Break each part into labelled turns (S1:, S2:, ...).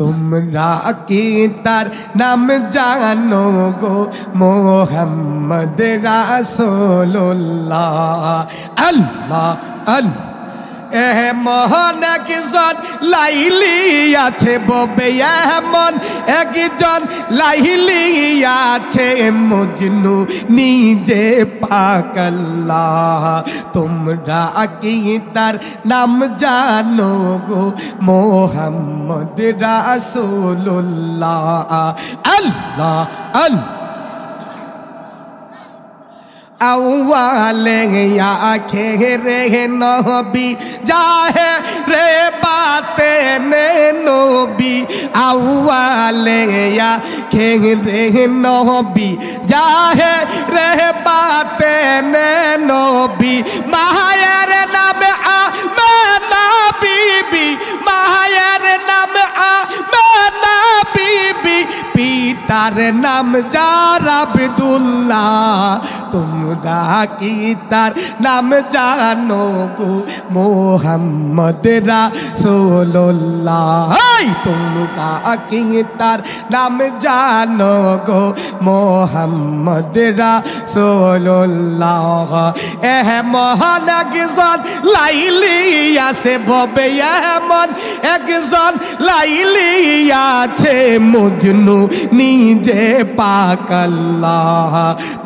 S1: তোমরা কি তার নাম জানো গো মোহাম্মদ রাসূলুল্লাহ আল্লাহ আল্লাহ এমন একজন লাইলি আছে ববে এমন একজন লাইলি আছে মজনু নিজে পাক আল্লাহ তোমরা কি তার নাম জানো গো মোহাম্মদ রাসূলুল্লাহ আল্লাহ আল্লাহ अव्वाले आखिरे नबी जाहे रे बाते ने नबी अव्वाले आखिरे नबी जाहे रे बाते ने नबी मायर नाम आमना बीबी मायर नाम आमना बीबी पितार नाम जार अब्दुल्लाह তোমরা কি তার নাম জানো গো মোহাম্মদ রাসূলুল্লাহ তোমরা কি তার নাম জানো গো মোহাম্মদ রাসূলুল্লাহ এমন একজন লাইলি আছে ববে এমন একজন লাইলি আছে মজনু নিজে পাক আল্লাহ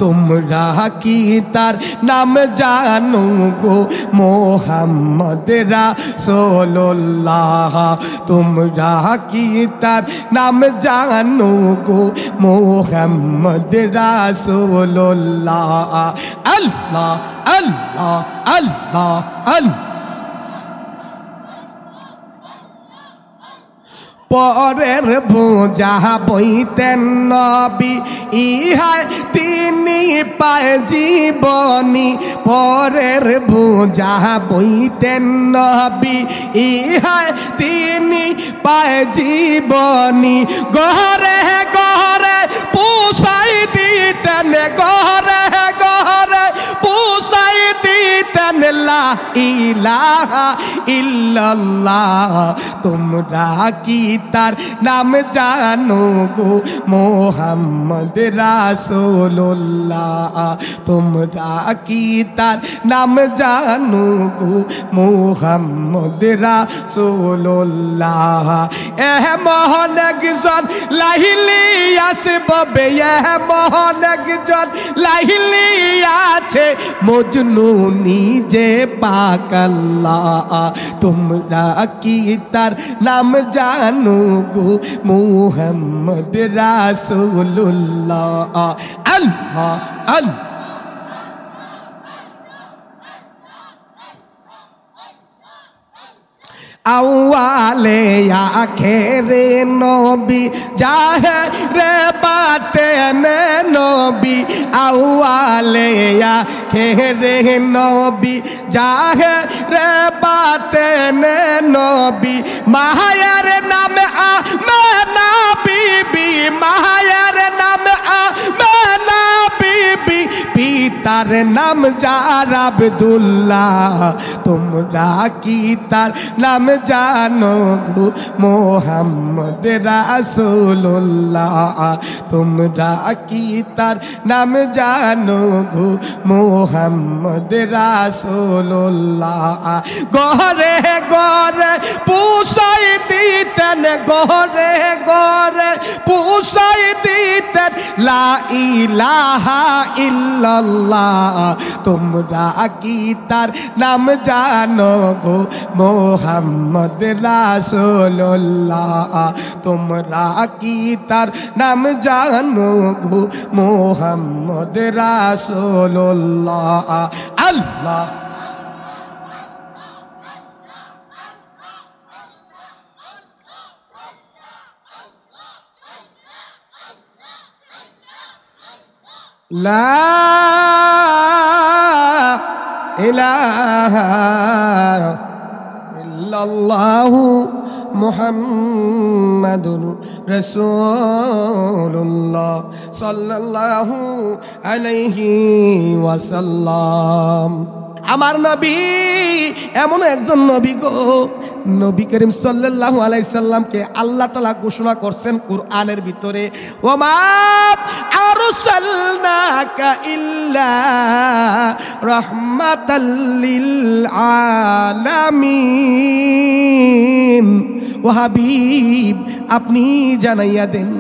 S1: তোমরা কি তার নাম জানো গো মোহাম্মদ রাসূলুল্লাহ তোমরা কি তার নাম জানো গো মোহাম্মদ রাসূলুল্লাহ আল্লাহ আল্লাহ আল্লাহ আল্লাহ পরের বোঝা বইতেন নবী ইহায় তিনি পায় জীবনী পরের বোঝা বইতেন নবী ইহায় তিনি পায় জীবনী গহরে গহরে পুষাই দিতেন গহরে গহরে পুষাই দিতেন লা ইলাহা ইল্লাল্লাহ তোমরা কি তার নাম জানো গো মোহাম্মদ রাসূলুল্লাহ তোমরা কি তার নাম জানো গো মোহাম্মদ রাসূলুল্লাহ এমন একজন লাইলি আছে ববে এমন একজন লাইলি আছে মজনু নিজে পাক আল্লাহ তোমরা কি তার নাম জানো গো মোহাম্মদ রাসূলুল্লাহ আল্লাহ আল্লাহ अव्वाले आखिरे नबी जाहे रे बाते ने नबी अव्वाले आखिरे नबी जाहे रे बाते ने नबी मायर नाम आमना बीबी मायर नाम आमना बीबी पितार नाम जार अब्दुल्लाह তোমরা কি তার নাম জানো গো মোহাম্মদ রাসূলুল্লাহ তোমরা কি তার নাম জানো গো মোহাম্মদ রাসূলুল্লাহ গহরে গহরে পুষাই দিতেন গহরে গহরে পুষাই দিতেন লা ইলাহা ইল্লাল্লাহ তোমরা কি তার নাম জানো গো মোহাম্মদ রাসূলুল্লাহ তোমরা কি তার নাম জানো গো মোহাম্মদ রাসূলুল্লাহ আল্লাহ লা ইলাহা ইল্লাল্লাহু মুহাম্মাদুর রাসূলুল্লাহ সাল্লাল্লাহু আলাইহি ওয়াসাল্লাম আমার নবী এমন একজন নবী গো নবী করিম সাল্লাল্লাহু আলাইহি সাল্লামকে আল্লাহ তাআলা ঘোষণা করছেন কুরআনের ভিতরে, ওমা আরসালনাকা ইল্লা রাহমাতাল লিল আলামিন। ও হাবিব, আপনি জানাইয়া দেন,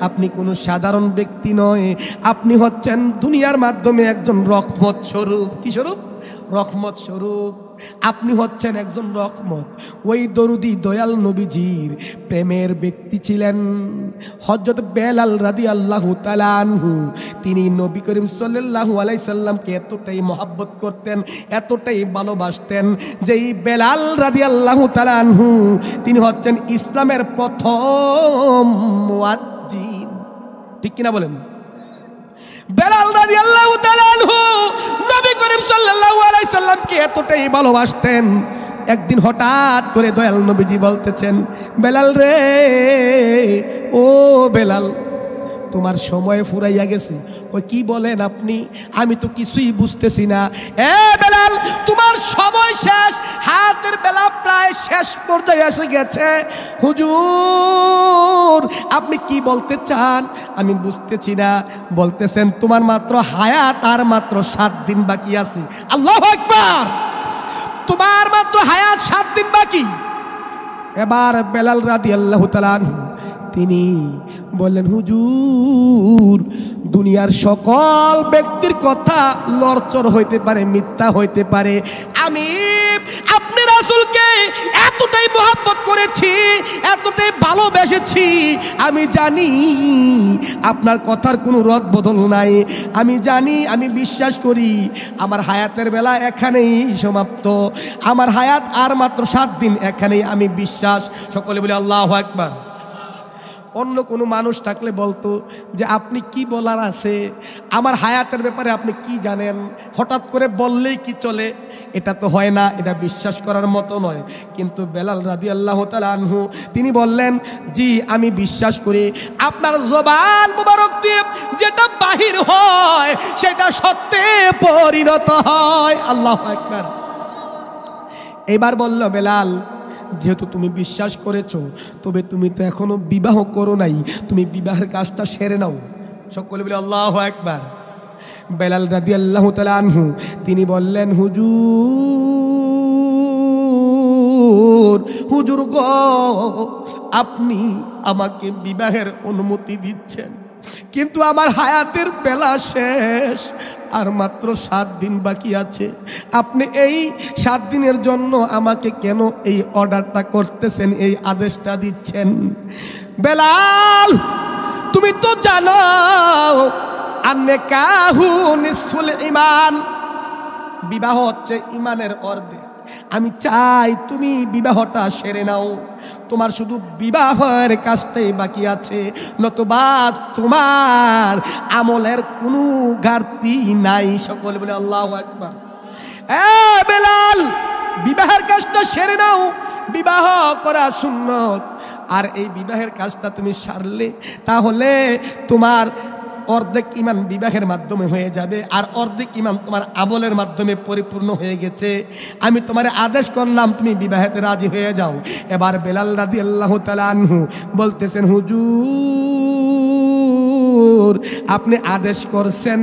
S1: আপনি কোনো সাধারণ ব্যক্তি নয়, আপনি হচ্ছেন দুনিয়ার মাধ্যমে একজন রহমত স্বরূপ। কি স্বরূপ? রহমত স্বরূপ। আপনি হচ্ছেন একজন রহমত। ওই দরুদি দয়াল নবীজির প্রেমের ব্যক্তি ছিলেন হযরত বেলাল রাদিয়াল্লাহু তাআলা আনহু। তিনি নবী করিম সাল্লাল্লাহু আলাইহি সাল্লামকে এতটাই মহব্বত করতেন, এতটাই ভালোবাসতেন যে এই বেলাল রাদিয়াল্লাহু তাআলা আনহু তিনি হচ্ছেন ইসলামের প্রথম মুয়াজ্জিন। ঠিক কিনা বলেন? বেলাল রাদিয়াল্লাহু তাআলা আনহু নবী করিম সাল্লাল্লাহু আলাইহি সাল্লামকে এতটাই ভালোবাসতেন, একদিন হঠাৎ করে দয়াল নবীজি বলতেছেন, বেলাল রে, ও বেলাল, তোমার সময় ফুরাইয়া গেছে। কই কি বলেন আপনি? আমি তো কিছুই বুঝতেছি না। এ বেলাল, তোমার সময় শেষ, হাতের বেলা প্রায় শেষ পর্যায়ে এসে গেছে। হুজুর, আপনি কি বলতে চান? আমি বুঝতেছি না। বলতেছেন তোমার মাত্র হায়াত আর মাত্র 7 দিন বাকি আছে। আল্লাহু আকবার! তোমার মাত্র হায়াত 7 দিন বাকি। এবার বেলাল রাদিয়াল্লাহু তাআলা তিনি বললেন, হুজুর, দুনিয়ার সকল ব্যক্তির কথা লড়চড় হইতে পারে, মিথ্যা হইতে পারে, আমি আপনি রাসূলকে এতটাই মহব্বত করেছি, এতটাই ভালোবেসেছি, আমি জানি আপনার কথার কোনো রদ বদল নাই। আমি জানি, আমি বিশ্বাস করি আমার হায়াতের বেলা এখানেই সমাপ্ত। আমার হায়াত আর মাত্র 7 দিন, এখানেই আমি বিশ্বাস। সকলে বলে আল্লাহু আকবার। অন্য কোনো মানুষ থাকলে বলতো যে আপনি কি বলার আছে, আমার হায়াতের ব্যাপারে আপনি কি জানেন, হঠাৎ করে বললেই কি চলে? এটা তো হয় না, এটা বিশ্বাস করার মতো নয়। কিন্তু বেলাল রাদিয়াল্লাহু তাআলা আনহু তিনি বললেন, জি আমি বিশ্বাস করি, আপনার জবান মুবারক দিয়ে যেটা বাহির হয় সেটা সত্যে পরিণত হয়। আল্লাহু আকবার। এবার বলল, বেলাল, যেহেতু তুমি বিশ্বাস করেছো, তবে তুমি তো এখনো বিবাহ করো নাই, তুমি বিবাহের কাজটা সেরে নাও। সকলে বলে আল্লাহু আকবার। বেলাল রাদিয়াল্লাহু তাআলা আনহু তিনি বললেন, হুজুর গো, আপনি আমাকে বিবাহের অনুমতি দিচ্ছেন, কিন্তু আমার হায়াতের বেলা শেষ, আর মাত্র 7 দিন বাকি আছে। আপনি এই 7 দিনের জন্য আমাকে কেন এই অর্ডারটা করতেছেন, এই আদেশটা দিচ্ছেন? বেলাল, তুমি তো জানো আন্নিকাহু নিসফুল ঈমান, বিবাহ হচ্ছে ঈমানের অর্ধেক। আমি চাই তুমি বিবাহটা সেরে নাও, তোমার শুধু বিবাহের কাজটাই বাকি আছে, নতুবা তোমার আমলের কোনো ঘাটতি নাই। সকলে বলে আল্লাহু আকবার। বেলাল, বিবাহের কাজটা সেরে নাও, বিবাহ করা সুন্নত, আর এই বিবাহের কাজটা তুমি সারলে তাহলে তোমার অর্ধেক ঈমান বিবাহের মাধ্যমে হয়ে যাবে, আর অর্ধেক ঈমান তোমার আমলের মাধ্যমে পরিপূর্ণ হয়ে গেছে। আমি তোমার আদেশ করলাম, তুমি বিবাহেতে রাজি হয়ে যাও। এবার বেলাল রাদিয়াল্লাহু তাআলা আনহু বলতেছেন, হুজুর, আপনি আদেশ করছেন,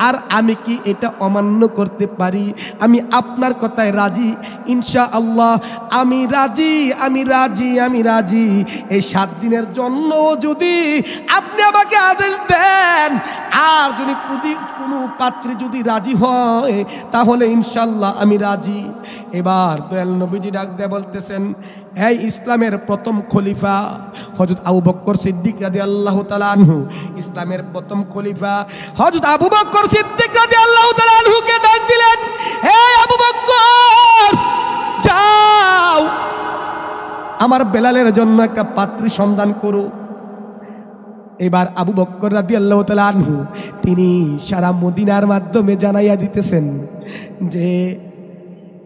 S1: আর আমি কি এটা অমান্য করতে পারি? আমি আপনার কথায় রাজি, ইনশাআল্লাহ আমি রাজি, আমি রাজি, আমি রাজি। এই 7 দিনের জন্য যদি আপনি আমাকে আদেশ দেন, আর যদি কোনো পাত্রী যদি রাজি হয়, তাহলে ইনশাআল্লাহ আমি রাজি। এবার দয়াল নবীজি ডাক দিয়ে বলতেছেন, এই ইসলামের প্রথম খলিফা হযরত আবু বকর সিদ্দিক রাদিয়াল্লাহু তাআলা আনহু, ইসলামের প্রথম খলিফা হযরত আবু বকর সিদ্দিক রাদিয়াল্লাহু তাআলা আনহুকে ডাক দিলেন, হে আবু বকর, যাও আমার বেলালের জন্য একটা পাত্রী সন্ধান করো। এবার আবু বকর রাদিয়াল্লাহু তাআলা আনহু তিনি সারা মদিনার মাধ্যমে জানাইয়া দিতেছেন যে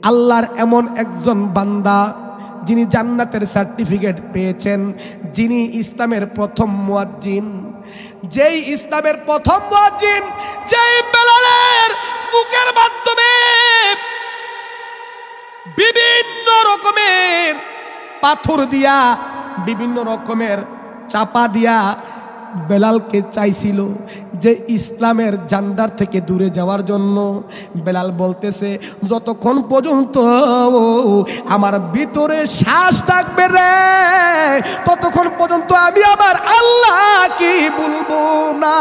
S1: আল্লাহর এমন একজন বান্দা যিনি জান্নাতের সার্টিফিকেট পেয়েছেন, যিনি ইসলামের প্রথম মুয়াজ্জিন, যেই ইসলামের প্রথম মুয়াজ্জিন, যেই বেলালের বুকের মাধ্যমে বিভিন্ন রকমের পাথর দিয়া বিভিন্ন রকমের চাপা দিয়া বেলালকে চাইছিল যে ইসলামের জান্ডার থেকে দূরে যাওয়ার জন্য। বেলাল বলতেছে, যতক্ষণ পর্যন্ত আমার ভিতরে শ্বাস থাকবে রে, ততক্ষণ পর্যন্ত আমি আমার আল্লাহকে বলবো না।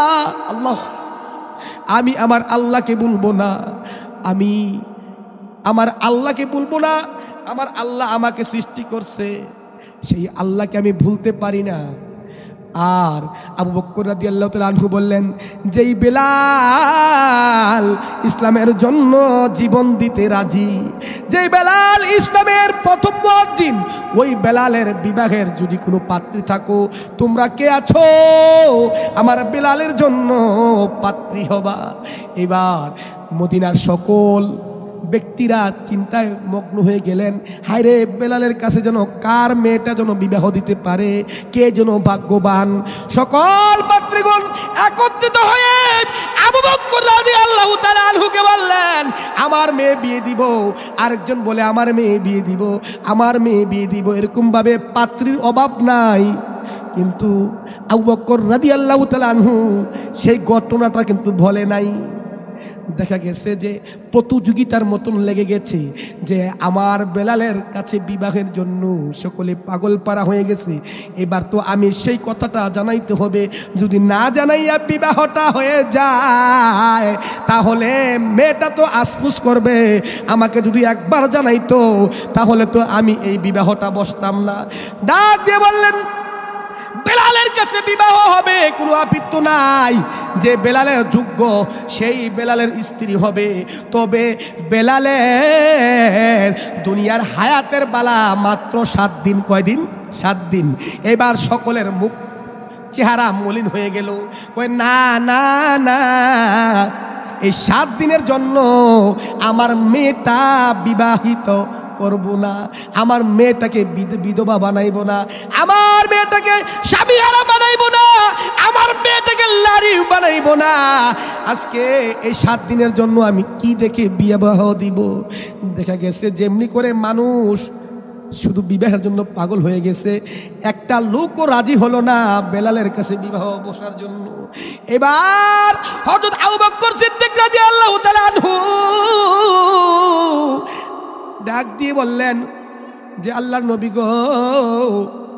S1: আল্লাহ, আমি আমার আল্লাহকে বলবো না, আমি আমার আল্লাহকে বলবো না। আমার আল্লাহ আমাকে সৃষ্টি করছে, সেই আল্লাহকে আমি ভুলতে পারি না। আর আবু বকর রাদিয়াল্লাহু তাআলা আনহু বললেন, যেই বেলাল ইসলামের জন্য জীবন দিতে রাজি, যেই বেলাল ইসলামের প্রথম মুয়াজ্জিন, ওই বেলালের বিবাহের যদি কোনো পাত্রী থাকো, তোমরা কে আছো আমার বেলালের জন্য পাত্রী হবা। এবার মদিনার সকল ব্যক্তিরা চিন্তায় মগ্ন হয়ে গেলেন, হায় রে, বেলালের কাছে যেন কার মেয়েটা যেন বিবাহ দিতে পারে, কে যেন ভাগ্যবান। সকল পাত্রীগণ একত্রিত হয়ে আবু বকর রাদিয়াল্লাহু তাআলা আনহুকে বললেন, আমার মেয়ে বিয়ে দিব। আরেকজন বলে, আমার মেয়ে বিয়ে দিব, আমার মেয়ে বিয়ে দিব। এরকম ভাবে পাত্রীর অভাব নাই। কিন্তু আবু বকর রাদিয়াল্লাহু তাআলা আনহু সেই ঘটনাটা কিন্তু বলে নাই। দেখা গেছে যে প্রতিযোগিতার মতন লেগে গেছে, যে আমার বেলালের কাছে বিবাহের জন্য সকলে পাগল পারা হয়ে গেছে। এবার তো আমি সেই কথাটা জানাইতে হবে, যদি না জানাইয়া বিবাহটা হয়ে যায় তাহলে মেয়েটা তো আসফুস করবে। আমাকে যদি একবার জানাইতো তাহলে তো আমি এই বিবাহটা বসতাম না। ডাক দিয়ে বললেন, বেলালের কাছে বিবাহ হবে, কোনো আপত্তি নাই। যে বেলালের যোগ্য সেই বেলালের স্ত্রী হবে। তবে বেলালের দুনিয়ার হায়াতের বেলা মাত্র 7 দিন। কয়দিন? 7 দিন। এবার সকলের মুখ চেহারা মলিন হয়ে গেল। কয়, না না না, এই 7 দিনের জন্য আমার মেয়েটা বিবাহিত করব না, আমার মেয়েটাকে বিধবা বানাইব না, আমার মেয়েটাকে স্বামীহারা বানাইব না, আমার মেয়েটাকে লারি বানাইব না। আজকে এই 7 দিনের জন্য আমি কি দেখে বিবাহ দিব? দেখা গেছে যেমনি করে মানুষ শুধু বিবাহের জন্য পাগল হয়ে গেছে, একটা লোকও রাজি হলো না বেলালের কাছে বিবাহ বসার জন্য। এবার হযরত আবু বকর সিদ্দিক রাদিয়াল্লাহু তাআলা আনহু ডাক দিয়ে বললেন যে, আল্লাহর নবী গো,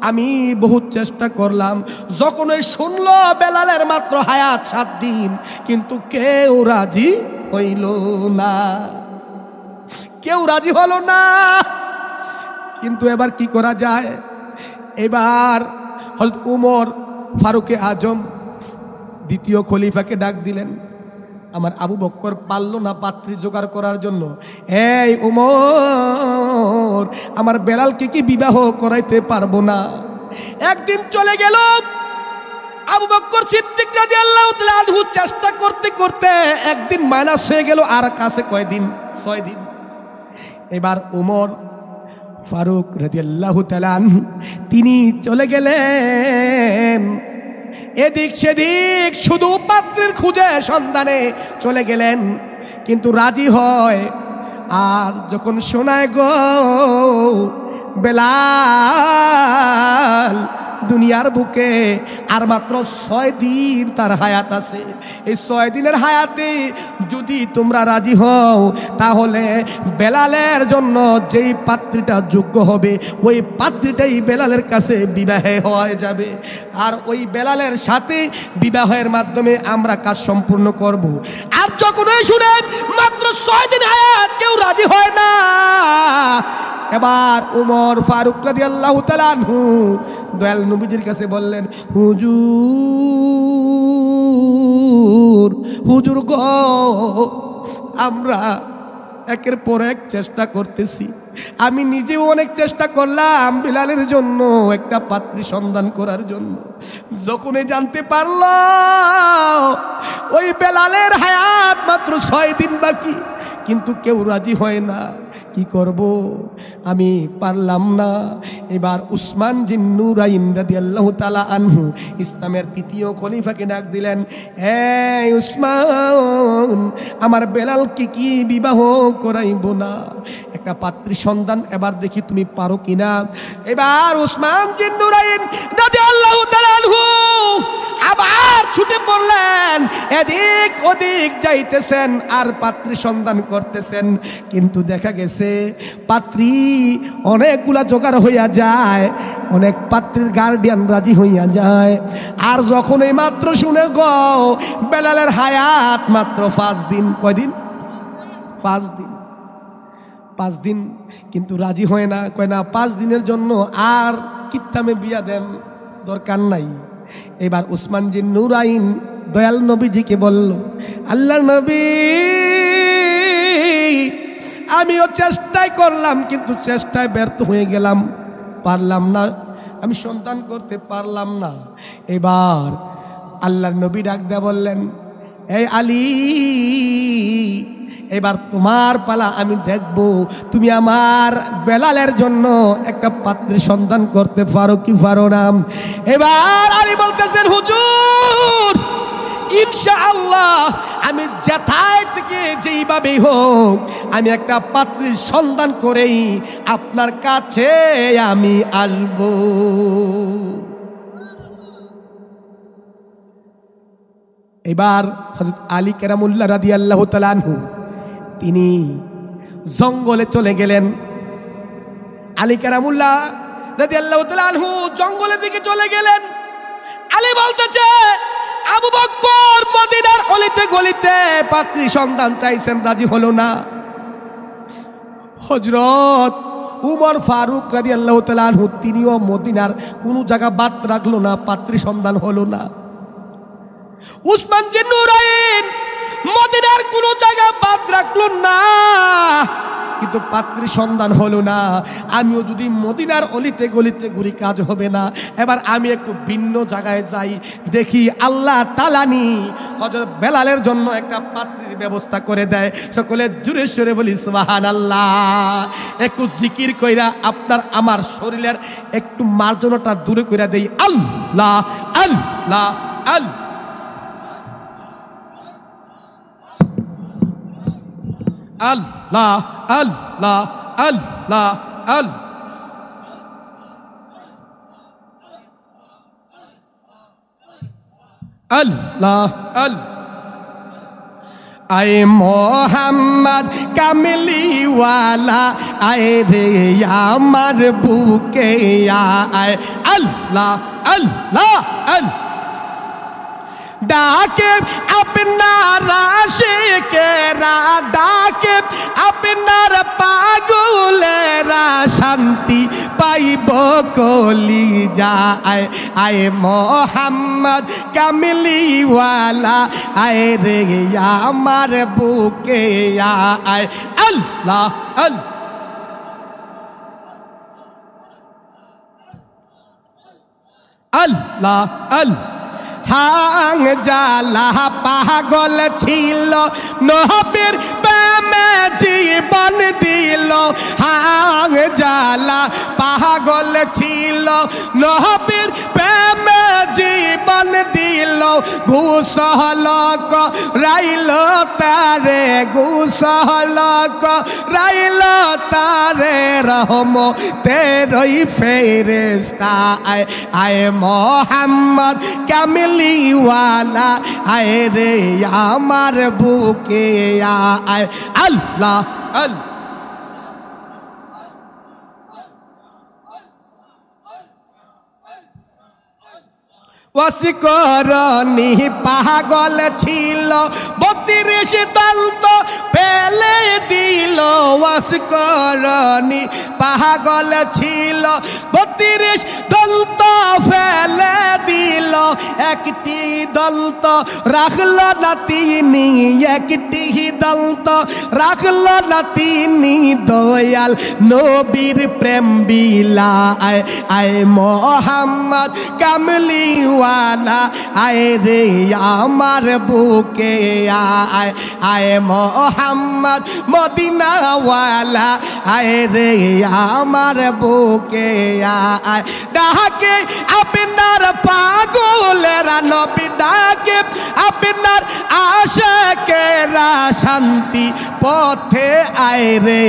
S1: আমি বহুত চেষ্টা করলাম, যখন ওই শুনলো বেলালের মাত্র হায়াত 7 দিন, কিন্তু কেউ রাজি হইল না, কেউ রাজি হলো না। কিন্তু এবার কি করা যায়? এবার হযরত উমর ফারুকে আজম দ্বিতীয় খলিফাকে ডাক দিলেন। আমার আবু বকর পারল না পাত্রী জোগাড় করার জন্য। এই উমর, আমার বেলালকে কি বিবাহ করাইতে পারবো না? একদিন চলে গেল, আবু বকর সিদ্দিক রাদিয়াল্লাহু তাআলা আনহু চেষ্টা করতে করতে একদিন মাইনাস হয়ে গেল, আর কাছে কয়দিন? 6 দিন। এবার উমর ফারুক রাদিয়াল্লাহু তাআলা আনহু তিনি চলে গেলেন এদিক সেদিক, শুধু পাত্রের খুঁজে সন্ধানে চলে গেলেন, কিন্তু রাজি হয়। আর যখন শোনায় গো বেলাল দুনিয়ার বুকে আর মাত্র 6 দিন তার হায়াত আছে, এই 6 দিনের হায়াতে যদি তোমরা রাজি হও তাহলে বেলালের জন্য যেই পাত্রীটা যোগ্য হবে ওই পাত্রীটাই বেলালের কাছে বিবাহে হয়ে যাবে, আর ওই বেলালের সাথে বিবাহের মাধ্যমে আমরা কাজ সম্পূর্ণ করব। আর যখন শুনেন মাত্র 6 দিন হায়াত, কেউ রাজি হয় না। এবার উমর ফারুক রাদিয়াল্লাহু তাআলা আনহু দয়াল নবীজির কাছে বললেন, হুজুর, হুজুর গো, আমরা একের পর এক চেষ্টা করতেছি, আমি নিজেও অনেক চেষ্টা করলাম বেলালের জন্য একটা পাত্রী সন্ধান করার জন্য। যখনই জানতে পারল ওই বেলালের হায়াত মাত্র 6 দিন বাকি, কিন্তু কেউ রাজি হয় না, কি করব, আমি পারলাম না। এবার উসমান জিন নুরাইন রাদিয়াল্লাহু তাআলা আনহু ইসলামের তৃতীয় খলিফাকে ডাক দিলেন, এই উসমান, আমার বেলালকে কি বিবাহ করাইব না? একটা পাত্রী সন্ধান এবার দেখি তুমি পারো কিনা। এবার উসমান জিন নুরাইন রাদিয়াল্লাহু তাআলা আনহু আবার ছুটে পড়লেন, এদিক ওদিক যাইতেছেন আর পাত্রী সন্ধান করতেছেন। কিন্তু দেখা গেছে পাত্রী অনেকগুলা জোগাড় হইয়া যায়, অনেক পাত্রীর গার্ডিয়ান রাজি হইয়া যায়। আর যখন এই মাত্র শুনে গো বেলালের হায়াত মাত্র 5 দিন, কয়দিন? 5 দিন। 5 দিন কিন্তু রাজি হয় না, কয় না 5 দিনের জন্য আর কিত্তামে বিয়া দেন, দরকার নাই। এবার উসমান জিন নুরাইন দয়াল নবীজিকে বলল, আল্লাহর নবী, আমিও চেষ্টাই করলাম কিন্তু চেষ্টায় ব্যর্থ হয়ে গেলাম, পারলাম না, আমি সন্তান করতে পারলাম না। এবার আল্লাহর নবী ডাক দেয়া বললেন, এই আলী, এবার তোমার পালা, আমি দেখব তুমি আমার বেলালের জন্য একটা পাত্রী সন্ধান করতে পারো কি পারো না। এবার আলী বলতেছেন, হুজুর, ইনশাআল্লাহ আমি যেথায় থেকে যেইভাবেই হোক আমি একটা পাত্রীর সন্ধান করেই আপনার কাছে আমি আসব। এবার হযরত আলী কেরামুল্লাহ রাদিয়াল্লাহু তাআলা আনহু তিনি জঙ্গলে চলে গেলেন। আলী কেরামুল্লাহ রাদিয়াল্লাহু তাআলা আনহু জঙ্গলের দিকে চলে গেলেন। আলী বলতেছে, আবু বকর মদিনার অলিতে গলিতে পাত্রী সন্ধান চাইছেন, রাজি হলো না। হযরত উমর ফারুক রাদিয়াল্লাহু তাআলা আনহু তিনিও মদিনার কোনো জায়গা বাদ রাখলো না, পাত্রী সন্ধান হলো না। উসমান জিন নুরাইন মদিনার কোনো জায়গা বাদ রাখলো না, কিন্তু পাত্রী সন্ধান হলো না। আমিও যদি মদিনার অলিতে গলিতে ঘুরি কাজ হবে না, এবার আমি একটু ভিন্ন জায়গায় যাই, দেখি আল্লাহ তাআলানি হযরত বেলালের জন্য একটা পাত্রীর ব্যবস্থা করে দেয়। সকলে জোরে সোরে বলি সুবহানাল্লাহ। একটু জিকির কইরা আপনার আমার শরীরের একটু মার্জনাটা দূরে কইরা দেই। আল্লাহ আল্লাহ আল্লাহ আল্লাহ আল্লাহ আল্লাহ আল্লাহ আল্লাহ আল্লাহ। আয় মোহাম্মদ কামলিওয়ালা, আয় রে আমার বুকে আয়। আল্লাহ আল্লাহ আল্লাহ। ডাকে আপনার আশিকেরা, ডাকে আপনার পাগলেরা, শান্তি পাইব কলিজায়। আয় মোহাম্মদ কামলিওয়ালা, আয় রে আমার বুকে আয়। আল্লাহ আল্লাহ আল্লাহ আল্লাহ। হাং জালা পাগল ছিল, নবীর প্রেমে জীবন দিল। হাং জালা পাগল ছিল, নবীর প্রেমে জীবন দিল। ঘুষল রাইল তারে, ঘুষল রাইল তারে, রহমতেরই ফেরেশতা। আয় আয় মোহাম্মদ কামলিওয়ালা, আয় রে আমার বুকে আয়। আল্লাহ আল্লাহ। ওয়াসিকরণী পাগল ছিল, 32 দন্ত ফেলে দিল। ওয়াসিকরণী পাগল ছিল, 32 দন্ত ফেলে দিল। একটি দন্ত রাখলো না তিনি, একটি দন্ত রাখলো না তিনি, দয়াল নবীর প্রেম বিলায় আয় মোহাম্মদ কামলিওয়ালা আয় রে আমার বুকে আয় আয় মোহাম্মদ মদিনাওয়ালা আয় রে আমার বুকে আয়। ডাকে আপনার পাগলেরা নবী, ডাকে আপনার আশিকেরা শান্তি পথে আয় রে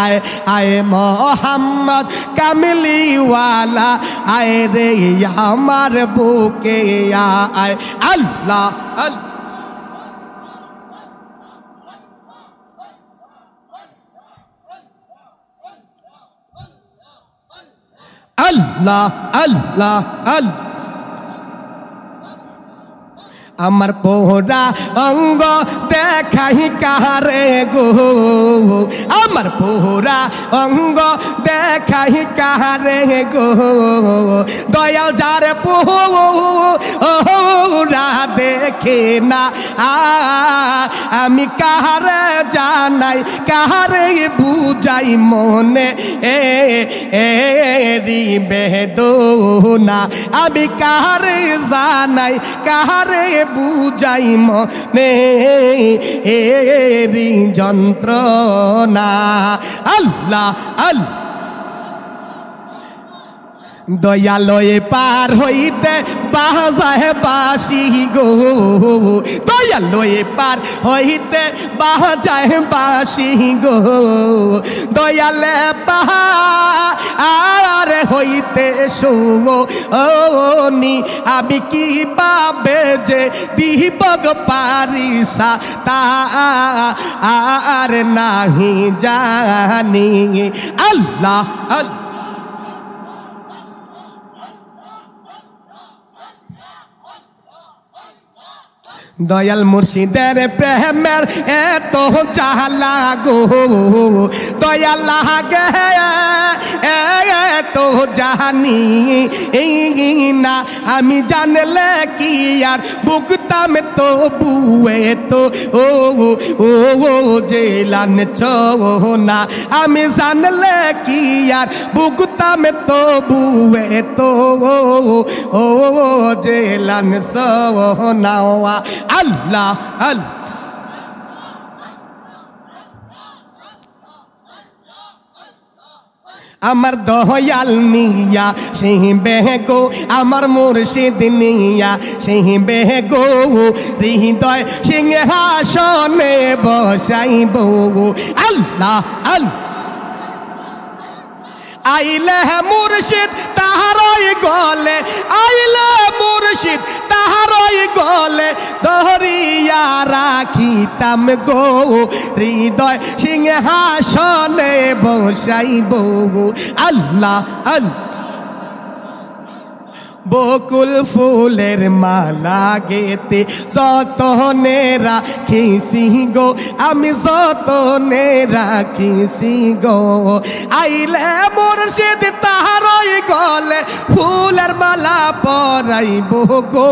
S1: আয় আয় মোহাম্মদ কামলিওয়ালা আয় রে আমার বুকে আয়। আল্লাহ আল্লাহ আল্লাহ আল্লাহ আল্লাহ। আমার পোহরা অঙ্গ দেখাই কারে গো, আমার পোহরা অঙ্গ দেখাই কারে গো, দয়াল যার পোহরা দেখে না আমি কাহারে জানাই, কাহারে বুঝাই মনে এরি বেদনা, আমি কাহারে জানাই, কাহারে বুঝাই মনে এরি যন্ত্রণা। আল্লাহ আল্লাহ দয়ালয়ে পার হইতে বাজায় বাসি গো, দয়ালয়ে পার হইতে বাজায় বাসি গো, দয়ালে পাহাড় হইতে শোনি আমি কি পাবে যে দিবগ পারিসা তা আর নাহি জানি। আল্লাহ আল্লাহ দয়াল মুর্শিদের প্রেমের এত জালা গো, দয়াল লাগে এত জানি না আমি জানলে কি আর বুকতাম তো বুয়ে তো ও ও জেলান না, আমি জানলে কি আর বুকতাম তো বুয়ে তো ও জেলান সোনাওয়া। আল্লাহ আল্লাহ আমার দয়াল নিয়া সেই বেগো, আমার মুর্শিদ নিয়া সেই বেগো, হৃদয় সিংহাসনে বসাইব। আল্লাহ আল্লাহ আইলে মুর্শিদ তাহারই গলে, আইলে মুর্শিদ তাহারই গলে ধরিয়া রাখিতাম গো, হৃদয় সিংহাসনে বসাইব। আল্লাহ আল্লাহ বকুল ফুলের মালা গেতে যতনে রাখিছি গো, আমি যতনে রাখিছি গো, আইলে মুর্শিদ তাহারই গলে ফুলের মালা পরাইব গো,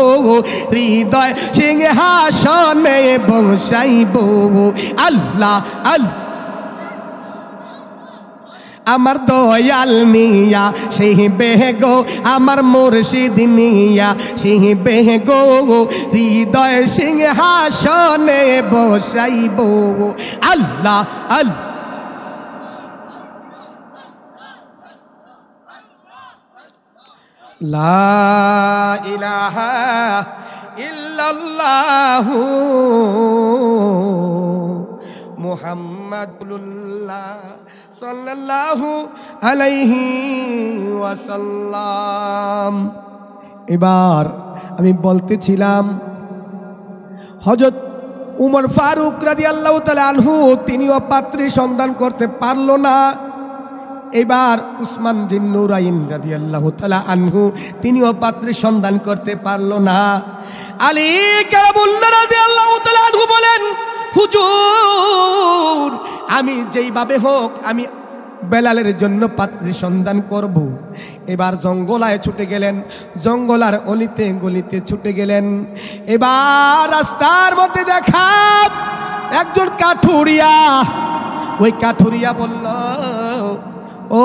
S1: হৃদয় সিংহাসনে বসাইব। আল্লাহ আল্লাহ আমার দয়াল নিয়া সেই বেগো, আমার মুর্শিদ নিয়া সেই বেগো, হৃদয় সিংহাসনে বসাইব। আল্লাহ আল্লাহ লা ইলাহা ইল্লাল্লাহু মুহাম্মাদুল্লাহ সাল্লাল্লাহু আলাইহি ওয়াসাল্লাম। এবার আমি বলতেছিলাম হযরত উমর ফারুক রাদিয়াল্লাহু তাআলা আনহু তিনিও পাত্রী সন্ধান করতে পারল না। এবার উসমান জিন্নুরাইন রাদিয়াল্লাহু তাআলা আনহু তিনিও পাত্রী সন্ধান করতে পারল না। আলী কারামুল্লাহ রাদিয়াল্লাহু তাআলা আনহু বলেন, হুজুর আমি যেইভাবে হোক আমি বেলালের জন্য পাত্রী সন্ধান করব। এবার জঙ্গলায় ছুটে গেলেন, জঙ্গলার অলিতে গলিতে ছুটে গেলেন। এবার রাস্তার মধ্যে দেখা একজন কাঠুরিয়া। ওই কাঠুরিয়া বলল, ও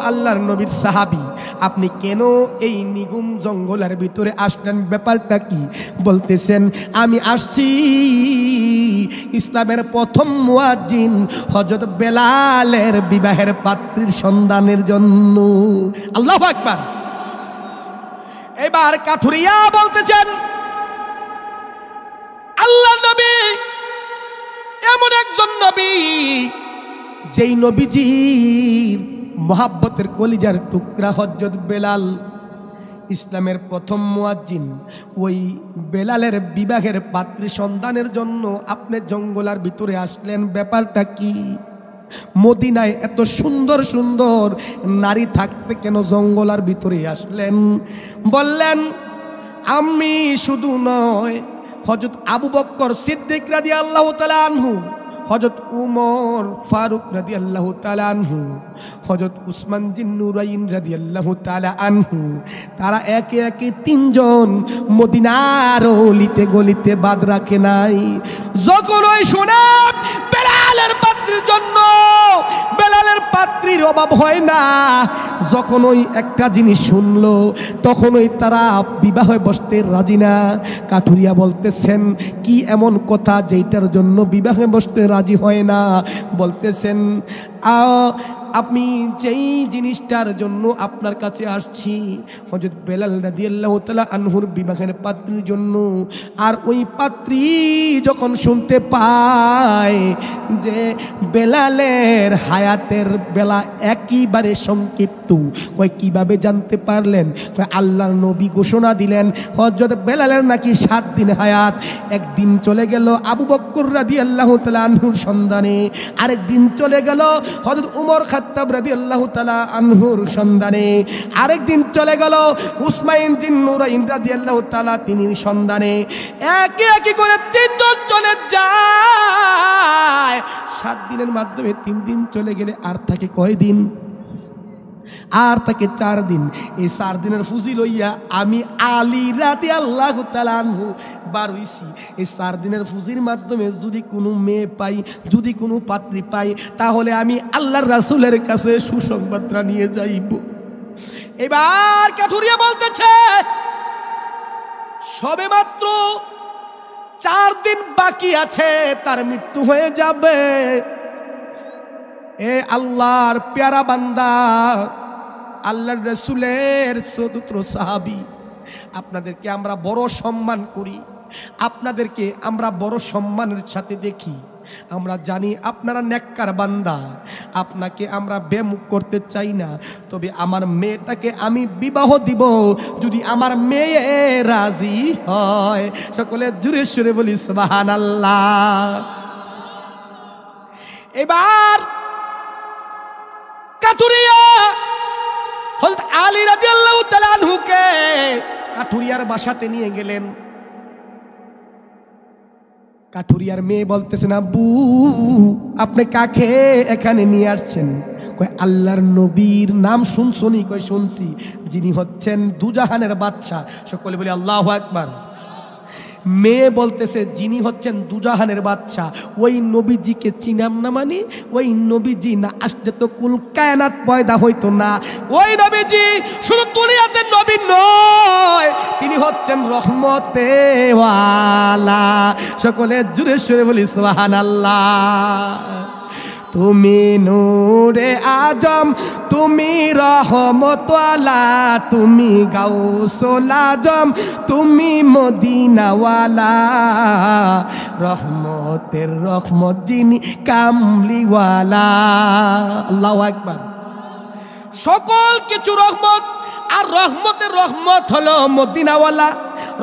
S1: আল্লাহর নবীর সাহাবী, আপনি কেন এই নিগুম জঙ্গলের ভিতরে আসলেন, ব্যাপারটা কি? বলতেছেন, আমি আসছি ইসলামের প্রথম মুয়াজ্জিন হযরত বেলালের বিবাহের পাত্রীর সন্ধানের জন্য। আল্লাহু আকবার। এবার কাঠুরিয়া বলতেছেন, আল্লাহ নবী এমন একজন নবী, যেই নবীজির মোহাব্বতের কলিজার টুকরা হযরত বেলাল, ইসলামের প্রথম মুয়াজ্জিন, ওই বেলালের বিবাহের পাত্রী সন্তানের জন্য আপনি জঙ্গলার ভিতরে আসলেন, ব্যাপারটা কি? মদিনায় এত সুন্দর সুন্দর নারী থাকতে কেন জঙ্গলার ভিতরে আসলেন? বললেন, আমি শুধু নয়, হযরত আবু বকর সিদ্দিক রাদিয়াল্লাহু তাআলা আনহু, হযরত উমর ফারুক রাদিয়াল্লাহু তাআলা আনহু, হযরত উসমান জিন্নুরাইন রাদিয়াল্লাহু তাআলা আনহু, তারা একে একে তিনজন মদিনার অলিতে গলিতে বাদ রাখে নাই। যখন ওই শোনা বেলালের পাত্রীর জন্য, বেলালের পাত্রীর অভাব হয় না, যখন ওই একটা জিনিস শুনলো তখন ওই তারা বিবাহে বসতে রাজি না। কাঠুরিয়া বলতেছেন, কি এমন কথা যেটার জন্য বিবাহে বসতে রাজি হয় না? বলতেছেন, আপনি যেই জিনিসটার জন্য আপনার কাছে আসছি, হযরত বেলাল রাদিয়াল্লাহু তাআলা আনহুর বিবাহের পাত্রীর জন্য। আর ওই পাত্রী যখন শুনতে পায় যে বেলালের হায়াতের বেলা একেবারে সংক্ষিপ্ত, কয় কিভাবে জানতে পারলেন? কয় আল্লাহর নবী ঘোষণা দিলেন হযরত বেলালের নাকি 7 দিন হায়াত। একদিন চলে গেল আবু বকর রাদিয়াল্লাহু তাআলা আনহুর সন্ধানে, আরেকদিন চলে গেল হযরত উমর খাত্তাব রাদিয়াল্লাহু তাআলা আনহুর সন্ধানে, আরেকদিন চলে গেল উসমান জিন্নুরাইন রাদিয়াল্লাহু তাআলা তিনির সন্ধানে। একে একে করে 3 জন চলে যায়। 7 দিনের মাধ্যমে 3 দিন চলে গেলে আর থাকে কয় দিন? আর তাকে 4 দিন। এই 4 দিনের ফুজি লইয়া আমি আলী রাদিয়াল্লাহু তাআলা আনহু বার হইছি। এই 4 দিনের ফুজির মাধ্যমে যদি কোনো মেয়ে পাই, যদি কোনো পাত্রী পাই, তাহলে আমি আল্লাহর রাসূলের কাছে সুসংবাদটা নিয়ে যাইব। এবার কাঠুরিয়া বলতেছে, সবে মাত্র 4 দিন বাকি আছে, তার মৃত্যু হয়ে যাবে। এ আল্লাহর প্যারা বান্দা, আল্লাহর রাসূলের চতুর্থ সাহাবী, আপনাদেরকে আমরা বড় সম্মান করি, আপনাদেরকে আমরা বড় সম্মানের সাথে দেখি। আমরা জানি আপনারা নেককার বান্দা, আপনাকে আমরা বেমুখ করতে চাই না। তবে আমার মেয়েটাকে আমি বিবাহ দিব যদি আমার মেয়ে রাজি হয়। সকলে জোরে সুরে বলি সুবহানাল্লাহ। এবার কাঠুরিয়া হযরত আলী রাদিয়াল্লাহু তাআলা আনহুকে কাঠুরিয়ার বাসাতে নিয়ে গেলেন। কাঠুরিয়ার মেয়ে বলতেছেন, আব্বু আপনি কাকে এখানে নিয়ে আসছেন? কয় আল্লাহর নবীর নাম শুনছনি? কয় শুনছি। যিনি হচ্ছেন দুজাহানের বাদশা। সকলে বলি আল্লাহু আকবার। মেয়ে বলতেছে, যিনি হচ্ছেন দুজাহানের বাদশা, ওই নবীজিকে চিনাম না? মানে ওই নবীজি না আসলে তো কুল কায়নাত পয়দা হইতো না। ওই নবীজি শুধু দুনিয়াতে নবী নয়, তিনি হচ্ছেন রহমতে ওয়ালা। সকলে জোরে সুরে বলি সুবহানাল্লাহ। তুমি নূরে আজম, তুমি রহমতওয়ালা, তুমি গাউসুল আজম, তুমি মদিনাওয়ালা, রহমতের রহমত যিনি কামলিওয়ালা। আল্লাহু আকবার। সকল কিছু রহমত, আর রহমতের রহমত হলো মদিনাওয়ালা,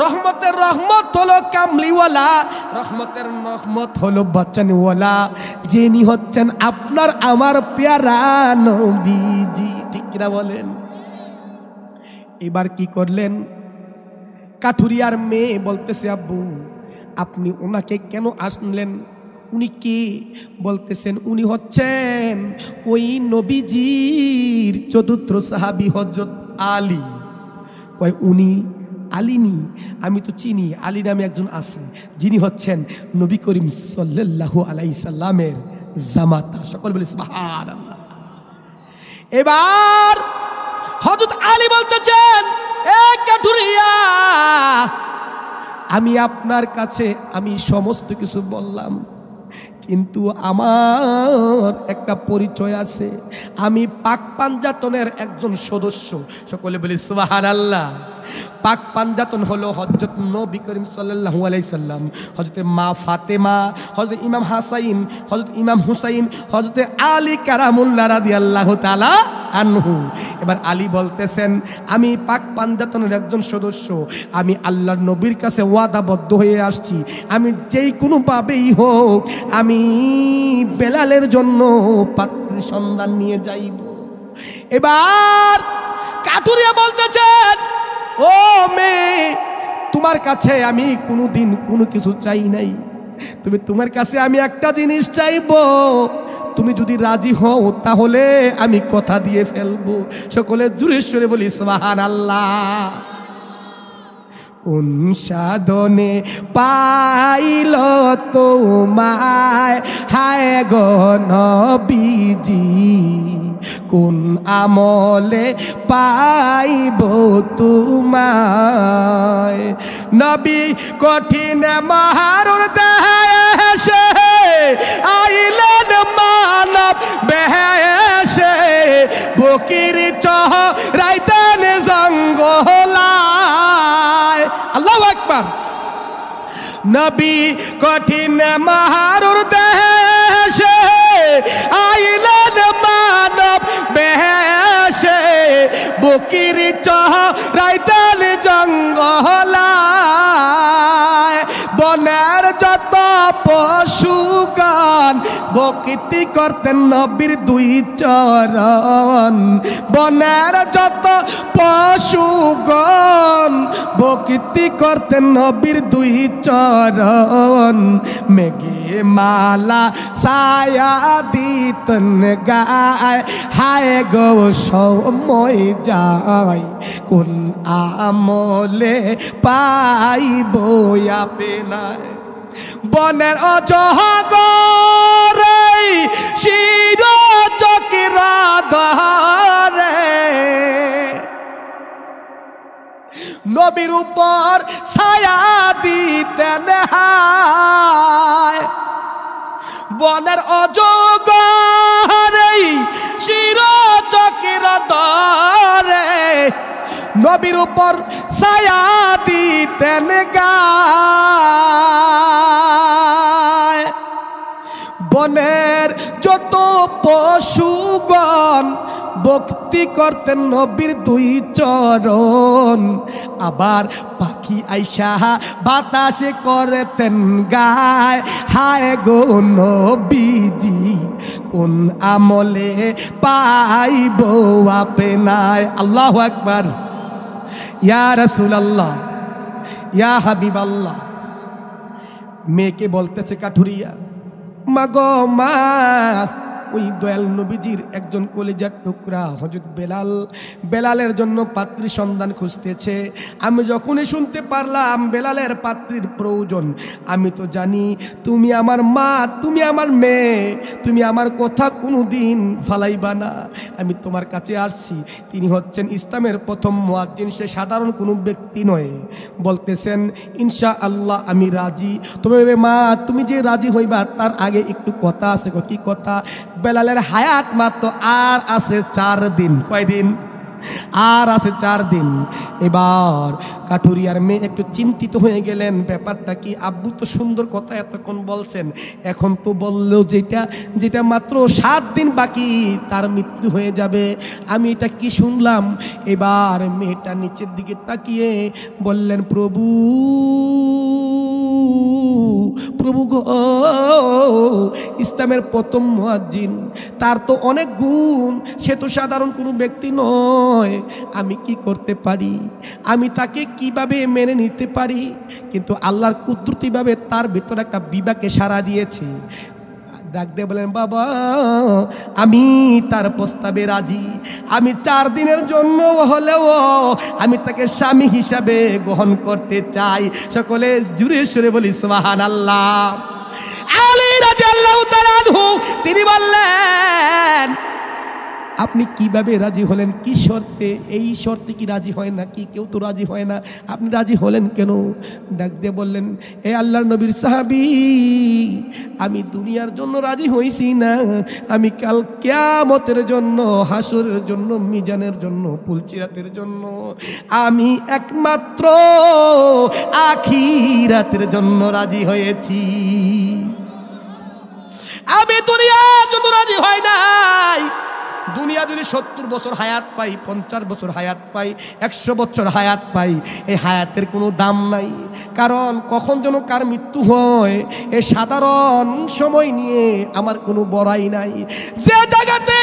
S1: রহমতের রহমত হলো কামলিওয়ালা, রহমতের রহমত হলো বাচ্চানিওয়ালা, যিনি হচ্ছেন আপনার আমার প্যারা নবীজি। ঠিক কিনা বলেন? এবার কি করলেন? কাঠুরিয়ার মেয়ে বলতেছে, আব্বু আপনি ওনাকে কেন আনলেন? উনি কে? বলতেছেন, উনি হচ্ছেন ওই নবীজির চতুর্থ সাহাবী হযরত আলী। কয় উনি আলিনি, আমি তো চিনি, আলী নামে একজন আছে যিনি হচ্ছেন নবী করিম সাল্লাল্লাহু আলাইহি সাল্লামের জামাতা। সকল বলি সুবহানাল্লাহ। এবার হযরত আলী বলতেছেন, এ কাঠুরিয়া, আমি আপনার কাছে আমি সমস্ত কিছু বললাম, কিন্তু আমার একটা পরিচয় আছে, আমি পাক পাঞ্জাতনের একজন সদস্য। সকলে বলি সুবহানাল্লাহ। পাক পাঞ্জাতন হলো হযরত নবী করিম সাল্লাল্লাহু আলাইহি সাল্লাম, হযরত মা ফাতেমা, হযরত ইমাম হাসাইন, হযরত ইমাম হুসাইন, হযরত আলী কারামুল্লাহ রাদিয়াল্লাহু তাআলা আনহু। এবার আলী বলতেছেন, আমি পাক পাঞ্জাতনের একজন সদস্য, আমি আল্লাহর নবীর কাছে ওয়াদাবদ্ধ হয়ে আসছি, আমি যেই কোনোভাবেই হোক আমি বেলালের জন্য পাত্রীর সন্ধান নিয়ে যাইব। এবার কাঠুরিয়া বলতেছেন, ও মেয়ে, তোমার কাছে আমি কোনোদিন কোনো কিছু চাই নাই, তবে তোমার কাছে আমি একটা জিনিস চাইবো, তুমি যদি রাজি হও তাহলে আমি কথা দিয়ে ফেলবো। সকলে জোরে সোরে বলি সুবহানাল্লাহ। কোন সাধনে পাইল তোমায় হায় গো নবীজি, কোন আমলে পাইব তোমায়। নবী কঠিন মাহারুর দেশে আইলেন মানব বেহেশে, বকির চহরাইতেন জঙ্গলায়। আল্লাহু আকবার। নবী কঠিন মাহারুর দেশে আইলেন মানব বেহেশে, বকির চহরাইতেন জঙ্গলায়। বনের যত পশুগান বকিতি করতেন নবীর দুই চরণ, বনের যত পশুগণ বকিতি করতেন নবীর দুই চরণ। মেঘে মালা ছায়া দিতেন গায়, হায় গো সময় যায়, কোন আমলে পাইব আপনায়। বনের অজগরে শির চকিরা ধরে, নবীর উপর ছায়া দিতেন হায়। বনের অজগরে শির চকিরা ধরে, নবীর উপর ছায়া দিতেন গায়। বনের যত পশুগণ ভক্তি করতেন নবীর দুই চরণ, আবার পাখি আইসা বাতাসে করতেন গায়, হায় গো নবীজি, কোন আমলে পাইব আপনায়। আল্লাহু আকবার। ইয়া রাসূলুল্লাহ, ইয়া হাবিবাল্লাহ। মেয়েকে বলতেছে কাঠুরিয়া, মা গো মা, ওই দয়াল নবীজির একজন কলিজার টুকরা হযরত বেলালের জন্য পাত্রী সন্ধান খুঁজতেছে। আমি যখনই শুনতে পারলাম বেলালের পাত্রীর প্রয়োজন, আমি তো জানি তুমি আমার মা, তুমি আমার মেয়ে, তুমি আমার কথা কোনোদিন ফালাইবা না। আমি তোমার কাছে আসছি। তিনি হচ্ছেন ইসলামের প্রথম মুয়াজ্জিন, সে সাধারণ কোনো ব্যক্তি নয়। বলতেছেন, ইনশাআল্লাহ আমি রাজি। তবে মা, তুমি যে রাজি হইবা তার আগে একটু কথা আছে। কি কথা? বেলালের হায়াত মাত্র আর আছে 4 দিন। কয়দিন? আর আছে 4 দিন। এবার কাঠুরিয়ার মেয়ে একটু চিন্তিত হয়ে গেলেন, ব্যাপারটা কি? আব্বু তো সুন্দর কথা এতক্ষণ বলছেন, এখন তো বললেও যেটা মাত্র 7 দিন বাকি তার মৃত্যু হয়ে যাবে, আমি এটা কি শুনলাম? এবার মেয়েটা নিচের দিকে তাকিয়ে বললেন, প্রভু প্রভু গো, ইসলামের প্রথম মুয়াজ্জিন, তার তো অনেক গুণ, সে তো সাধারণ কোনো ব্যক্তি নয়। আমি কি করতে পারি? আমি তাকে কিভাবে মেনে নিতে পারি? কিন্তু আল্লাহর কুদরতিভাবে তার ভিতরে একটা বিবেকে সাড়া দিয়েছে। ডাক দিয়ে বলেন, বাবা আমি তার প্রস্তাবে রাজি, আমি 4 দিনের জন্য হলেও আমি তাকে স্বামী হিসাবে গ্রহণ করতে চাই। সকলে জুড়ে সুরে বলি সুবহানাল্লাহ। আলী রাদিয়াল্লাহু তাআলা আনহু তিনি বললেন, আপনি কিভাবে রাজি হলেন, কি শর্তে? এই শর্তে কি রাজি হয় না? কি কেউ তো রাজি হয় না, আপনি রাজি হলেন কেন? ডাক দিয়ে বললেন, এ আল্লাহর নবীর সাহাবী, আমি দুনিয়ার জন্য রাজি হইছি না, আমি কাল কিয়ামতের জন্য, হাসরের জন্য, মিজানের জন্য, পুলসিরাতের জন্য, আমি একমাত্র আখিরাতের জন্য রাজি হয়েছি। আমি দুনিয়ার জন্য রাজি হয় নাই। দুনিয়া যদি 70 বছর হায়াত পাই, 50 বছর হায়াত পাই, 100 বছর হায়াত পাই, এই হায়াতের কোনো দাম নাই। কারণ কখন যেন কার মৃত্যু হয়, এই সাধারণ সময় নিয়ে আমার কোনো বড়াই নাই। যে জায়গাতে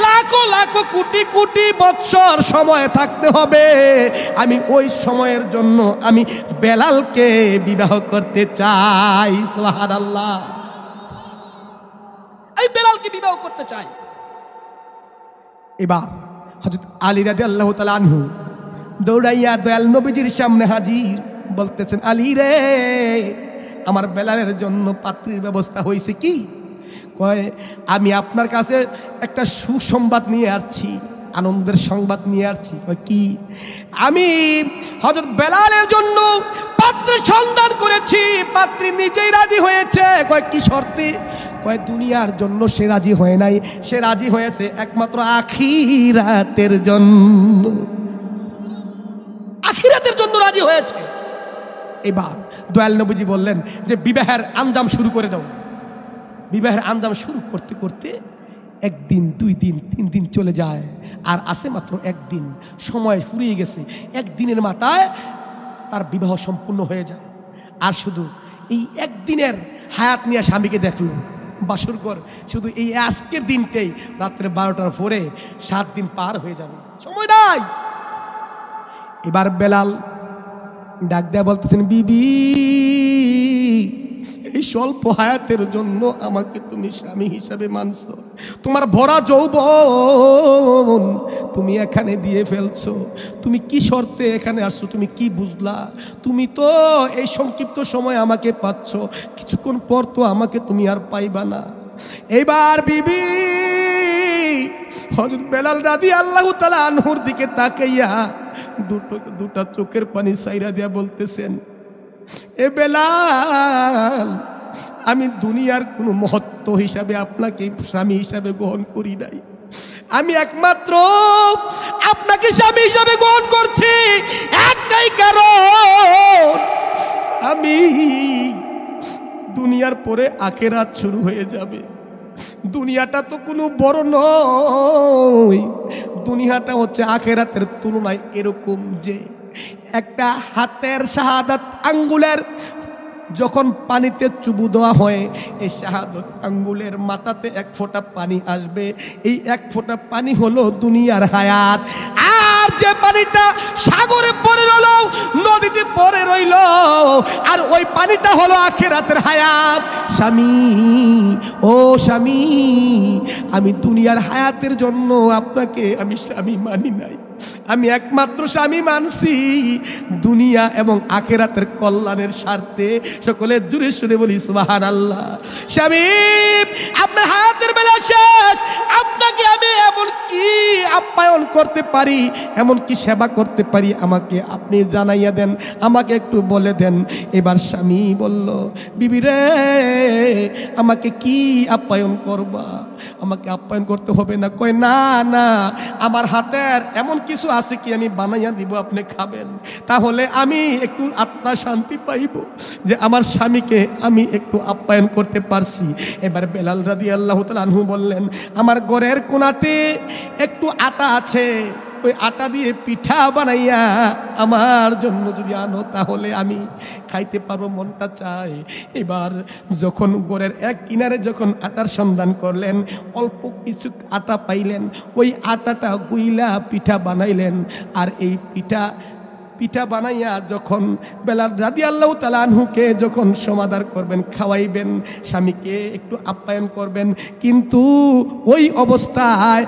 S1: লাখো লাখো কোটি কোটি বছর সময় থাকতে হবে, আমি ওই সময়ের জন্য আমি বেলালকে বিবাহ করতে চাই। সুবহানাল্লাহ। এই বেলালকে বিবাহ করতে চাই। এবার হযরত আলী রাদিয়াল্লাহু তাআলা আনহু দৌড়াইয়া দয়াল নবীজির সামনে হাজির, বলতেছেন, আলী রে, আমার বেলালের জন্য পাত্রীর ব্যবস্থা হয়েছে। কি কয়, আমি আপনার কাছে একটা সুসংবাদ নিয়ে আসছি, আনন্দের সংবাদ নিয়ে আসছি। কয় কি? আমি হযরত বেলালের জন্য পাত্রের সন্ধান করেছি, পাত্রী নিজেই রাজি হয়েছে। কয় কি শর্তে? কয় দুনিয়ার জন্য সে রাজি হয় নাই, সে রাজি হয়েছে একমাত্র আখিরাতের জন্য, আখিরাতের জন্য রাজি হয়েছে। এবার দয়াল নবীজি বললেন যে বিবাহের আঞ্জাম শুরু করে দাও। বিবাহের আঞ্জাম শুরু করতে করতে 1 দিন 2 দিন 3 দিন চলে যায়, আর আছে মাত্র 1 দিন। সময় ফুরিয়ে গেছে। 1 দিনের মাথায় তার বিবাহ সম্পূর্ণ হয়ে যায়। আর শুধু এই 1 দিনের হায়াত নিয়ে স্বামীকে দেখলো বাসরঘর, শুধু এই আজকের দিনটাই রাত্রে 12টার পরে 7 দিন পার হয়ে যাবে, সময় নাই। এবার বেলাল ডাক দেয়া বলতেছেন, বিবি, এই স্বল্প হায়াতের জন্য আমাকে তুমি স্বামী হিসাবে মানছো, তোমার ভরা যৌবন তুমি এখানে দিয়ে ফেলছো, তুমি কি শর্তে এখানে আসছো, তুমি কি বুঝলা? তুমি তো এই সংক্ষিপ্ত সময় আমাকে পাচ্ছ, কিছুক্ষণ পর তো আমাকে তুমি আর পাইবা না। এইবার বিবি হযরত বেলাল রাদিয়াল্লাহু তাআলা আনহুর দিকে তাকাইয়া দুটা চোখের পানি সাইরা দিয়া বলতেছেন, এ বেলাল, আমি দুনিয়ার কোনো মহত্ব হিসাবে আপনাকে স্বামী হিসাবে গ্রহণ করি নাই, আমি একমাত্র আপনাকে স্বামী হিসাবে গ্রহণ করছি একটাই কারণ, আমি দুনিয়ার পরে আখিরাত শুরু হয়ে যাবে। দুনিয়াটা তো কোনো বড় নয়, দুনিয়াটা হচ্ছে আখিরাতের তুলনায় এরকম যে একটা হাতের শাহাদাত আঙ্গুলের যখন পানিতে চুবু দেওয়া হয়, এই শাহাদাত আঙ্গুলের মাথাতে 1 ফোঁটা পানি আসবে, এই 1 ফোঁটা পানি হলো দুনিয়ার হায়াত। আর যে পানিটা সাগরে পড়ে রইল, নদীতে পড়ে রইল, আর ওই পানিটা হলো আখিরাতের হায়াত। স্বামী, ও স্বামী, আমি দুনিয়ার হায়াতের জন্য আপনাকে আমি স্বামী মানি নাই, আমি একমাত্র স্বামী মানছি দুনিয়া এবং আখিরাতের কল্যাণের স্বার্থে। সকলে জোরে সুরে বলি সুবহানাল্লাহ। স্বামী, আপনার হায়াতের বেলা শেষ, আপনাকে আমি এমন কি আপ্যায়ন করতে পারি, এমন কি সেবা করতে পারি, আমাকে আপনি জানাইয়া দেন, আমাকে একটু বলে দেন। এবার স্বামী বলল, বিবি রে, আমাকে কি আপ্যায়ন করবা? আমাকে আপ্যায়ন করতে হবে না। কয় না না, আমার হাতের এমন কিছু আছে কি আমি বানাইয়া দিব, আপনি খাবেন, তাহলে আমি একটু আত্মা শান্তি পাইব যে আমার স্বামীকে আমি একটু আপ্যায়ন করতে পারছি। এবার বেলাল রাদিয়াল্লাহু তাআলা আনহু বললেন, আমার ঘরের কোণাতে একটু আটা আছে, ওই আটা দিয়ে পিঠা বানাইয়া আমার জন্য যদি আনো তাহলে আমি খাইতে পারবো, মনটা চায়। এবার যখন ঘরের এক কিনারে যখন আটার সন্ধান করলেন, অল্প কিছু আটা পাইলেন, ওই আটাটা গুইলা পিঠা বানাইলেন। আর এই পিঠা পিঠা বানাইয়া যখন বেলাল রাদিয়াল্লাহু তাআলা আনহুকে যখন সমাদর করবেন, খাওয়াইবেন, স্বামীকে একটু আপ্যায়ন করবেন, কিন্তু ওই অবস্থায়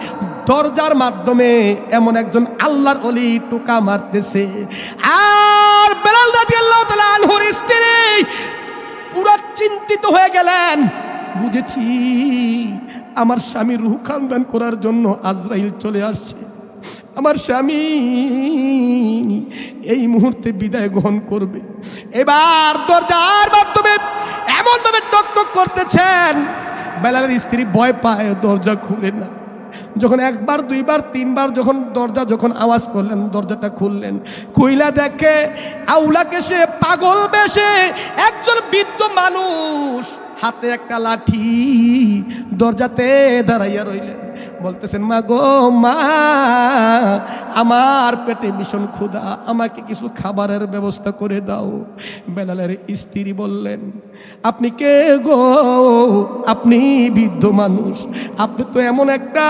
S1: দরজার মাধ্যমে এমন একজন আল্লাহর ওলি টোকা মারতেছে। আর বেলাল রাদিয়াল্লাহু তাআলা আনহুর স্ত্রী পুরো চিন্তিত হয়ে গেলেন, বুঝেছি আমার স্বামী রূহ খানদান করার জন্য আজরাইল চলে আসছে, আমার স্বামী এই মুহূর্তে বিদায় গ্রহণ করবে। এবার দরজার মাধ্যমে এমন ভাবে টকটক করতেছেন, বেলালের স্ত্রী ভয় পায়, দরজা খুলে না। যখন একবার দুইবার তিনবার যখন দরজা যখন আওয়াজ করলেন, দরজাটা খুললেন, খুইলা দেখে আউলাকে সে পাগল বেশে একজন বৃদ্ধ মানুষ, হাতে একটা লাঠি, দরজাতে দাঁড়াইয়া রইলেন। বলতেছেন, মা গো মা, আমার পেটে ভীষণ ক্ষুধা, আমাকে কিছু খাবারের ব্যবস্থা করে দাও। বেলালের স্ত্রী বললেন, আপনি কে গো? আপনি বৃদ্ধ মানুষ, আপনি তো এমন একটা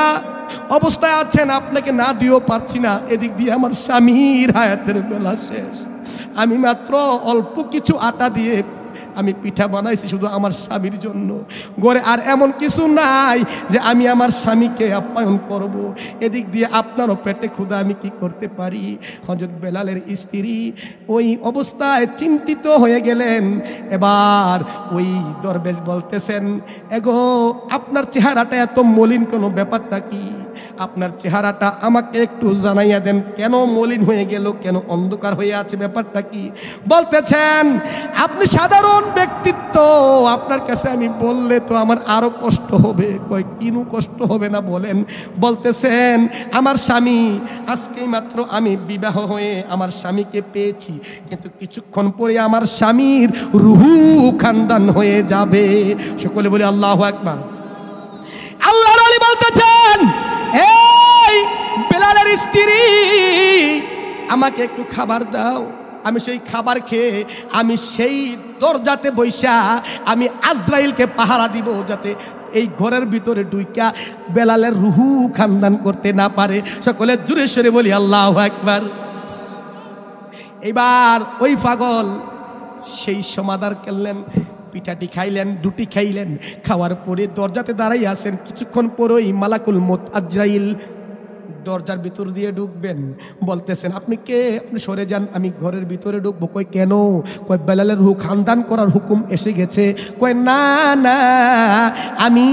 S1: অবস্থায় আছেন, আপনাকে না দিয়েও পারছি না, এদিক দিয়ে আমার স্বামীর হায়াতের বেলা শেষ, আমি মাত্র অল্প কিছু আটা দিয়ে আমি পিঠা বানাইছি শুধু আমার স্বামীর জন্য, ঘরে আর এমন কিছু নাই যে আমি আমার স্বামীকে আপ্যায়ন করব, এদিক দিয়ে আপনারও পেটে ক্ষুধা, আমি কি করতে পারি? হযরত বেলালের স্ত্রী ওই অবস্থায় চিন্তিত হয়ে গেলেন। এবার ওই দরবেশ বলতেছেন, এগো আপনার চেহারাটা এত মলিন, কোনো ব্যাপারটা কি? আপনার চেহারাটা আমাকে একটু জানাইয়া দেন, কেন মলিন হয়ে গেল, কেন অন্ধকার হয়ে আছে, ব্যাপারটা কি? বলতেছেন, আপনি সাধারণ ব্যক্তিত্ব, আপনার কাছে আমি বললে তো আমার আরো কষ্ট হবে। কই কিনু কষ্ট হবে না বলেন? বলতেছেন, আমার স্বামী আজকেই মাত্র আমি বিবাহ হয়ে আমার স্বামীকে পেয়েছি, কিন্তু কিছুক্ষণ পরে আমার স্বামীর রূহ খানদান হয়ে যাবে। সকলে বলে আল্লাহু আকবার। আল্লাহর ওলি বলতেছেন, এই বেলালের স্ত্রী, আমাকে একটু খাবার দাও, আমি সেই খাবার খেয়ে আমি সেই দরজাতে বৈশা আমি আজরাইলকে পাহারা দিব, যাতে এই ঘরের ভিতরে ঢুইকা বেলালের রূহ খানদান করতে না পারে। সকলে জোরে সোরে বলি আল্লাহু আকবার। এবার ওই পাগল সেই সমাদার করলেন, পিঠাটি খাইলেন, রুটি খাইলেন, খাওয়ার পরে দরজাতে দাঁড়াই আছেন। কিছুক্ষণ পরেই মালাকুল মউত আজরাইল দরজার ভিতর দিয়ে ঢুকবেন। বলতেছেন, আপনি কে? আপনি সরে যান, আমি ঘরের ভিতরে ঢুকবো। কই কেন? কই বেলালের রূহ খানদান করার হুকুম এসে গেছে। কই না না, আমি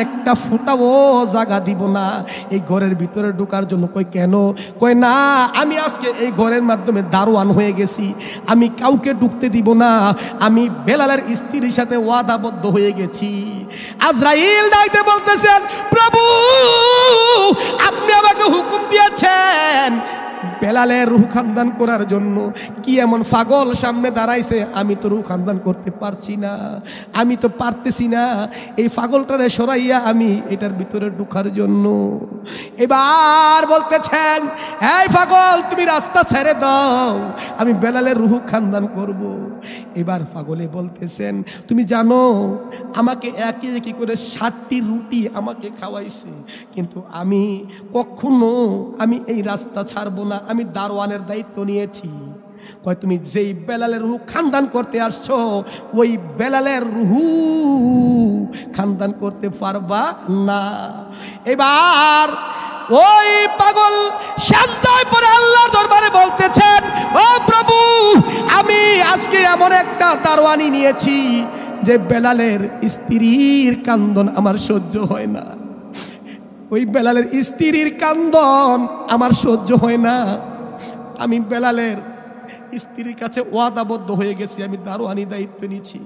S1: একটা ফুটাও জায়গা দিব না এই ঘরের ভিতরে ঢোকার জন্য। কই কেন? কই না, আমি আজকে এই ঘরের মাধ্যমে দারোয়ান হয়ে গেছি, আমি কাউকে ঢুকতে দিব না, আমি বেলালের স্ত্রীর সাথে ওয়াদাবদ্ধ হয়ে গেছি। আজরাইল ডাইতে বলতেছেন, প্রভু আপনি আমাকে হুকুম দিয়েছেন বেলালের রূহ খানদান করার জন্য। কি এমন পাগল সামনে দাঁড়াইছে, আমি তো রূহ খানদান করতে পারছি না, আমি তো পারতেছি না, এই পাগলটারে সরাইয়া আমি এটার ভিতরে ঢোকার জন্য। এবার বলতেছেন, এই পাগল তুমি রাস্তা ছেড়ে দাও, আমি বেলালের রূহ খানদান করব। এবার পাগলে বলতেছেন, তুমি জানো আমাকে একই একই করে 60টি রুটি আমাকে খাওয়াইছে, কিন্তু আমি কখনো আমি এই রাস্তা ছাড়বো না, আমি দারোয়ানের দায়িত্ব নিয়েছি। কয় তুমি যেই বেলালের রূহ খানদান করতে আসছো, ওই বেলালের রূহ খানদান করতে পারবা না। এবার ওই পাগল সাজদায় পড়ে আল্লাহর দরবারে বলতেছেন, ও প্রভু আমি আজকে এমন একটা দারোয়ানি নিয়েছি যে বেলালের স্ত্রীর কান্দন আমার সহ্য হয় না, ওই বেলালের স্ত্রীর কান্দন আমার সহ্য হয় না, আমি বেলালের স্ত্রীর কাছে ওয়াদাবদ্ধ হয়ে গেছি, আমি দারোয়ানি দায়িত্ব নিচ্ছি।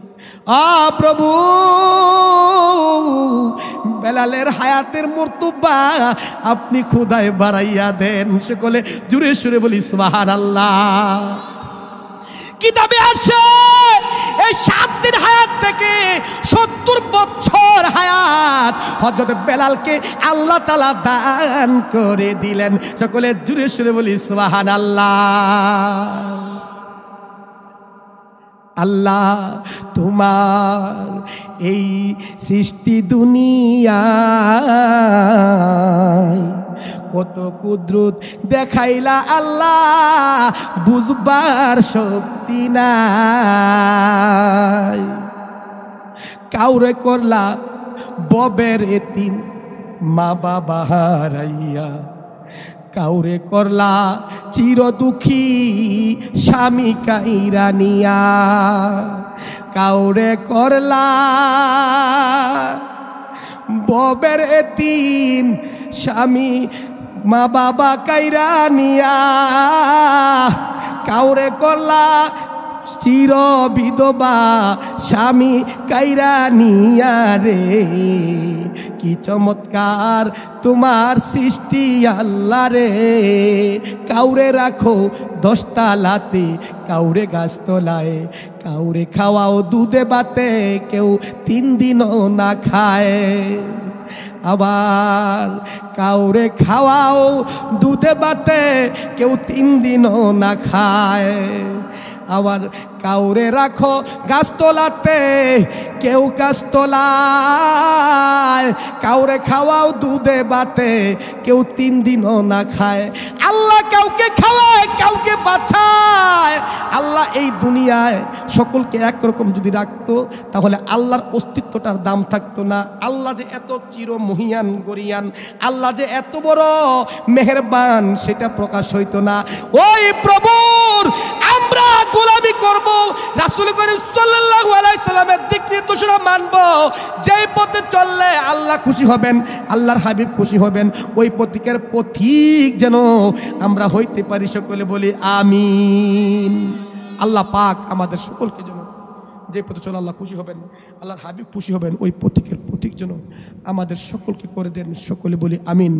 S1: প্রভু বেলালের হায়াতের মর্তবা আপনি খোদায় বাড়াইয়া দেন। সকলে জুড়ে সুরে বলি সুবহানাল্লাহ। কিতাবে আছে এই 7 দিন হায়াত থেকে 70 বছর হায়াত হযরত বেলালকে আল্লাহ তাআলা দান করে দিলেন। সকলে জুড়ে সুরে বলি সুবহানাল্লাহ। আল্লাহ তোমার এই সৃষ্টি দুনিয়ায় কত কুদরত দেখাইলা আল্লাহ, বুঝবার শক্তি নাই। কাউরে করলা ববের এতিম মা বাবা হারাইয়া, কাউরে করলা চির দুঃখী স্বামী কাইরা নিয়া, কাউরে করলা ববের এতিম স্বামী মা বাবা কাইরা নিয়া, কাউরে করলা চির বিধবা স্বামী কাইরা নিয়া রে। কি চমৎকার তোমার সৃষ্টি আল্লাহ রে। কাউরে রাখো 10 তালাতে, কাউরে গাছতলায়, কাউরে খাওয়াও দুধে বাতে, কেউ 3 দিনও না খায়। আবার কাউরে খাওয়াও দুধে বাতে, কেউ 3 দিনও না খায়। আবার কাউরে রাখো গাছতলাতে, কেউ গাছতলায়, কাউরে খাওয়াও দুধে বাতে, কেউ 3 দিনও না খায়। আল্লাহ কাউকে খাওয়ায়, কাউকে বাঁচায়। আল্লাহ এই দুনিয়ায় সকলকে একরকম যদি রাখতো, তাহলে আল্লাহর অস্তিত্বটার দাম থাকতো না। আল্লাহ যে এত চিরমহিয়ান গরিয়ান, আল্লাহ যে এত বড় মেহেরবান, সেটা প্রকাশ হইতো না। ওই প্রভুর আমরা গোলামি করব, রাসূল করিম সাল্লাল্লাহু আলাইহি সাল্লামের দিক নির্দেশনা মানব। যেই পথে চললে আল্লাহ খুশি হবেন, আল্লাহর হাবিব খুশি হবেন, ওই পথিকের পথিক যেন আমরা হইতে পারি। সকলে বলি আমিন। আল্লাহ পাক আমাদের সকলকে যেন যে পথে চলে আল্লাহ খুশি হবেন, আল্লাহর হাবিব খুশি হবেন, ওই পথিকের পথিক যেন আমাদের সকলকে করে দেন। সকলে বলি আমিন।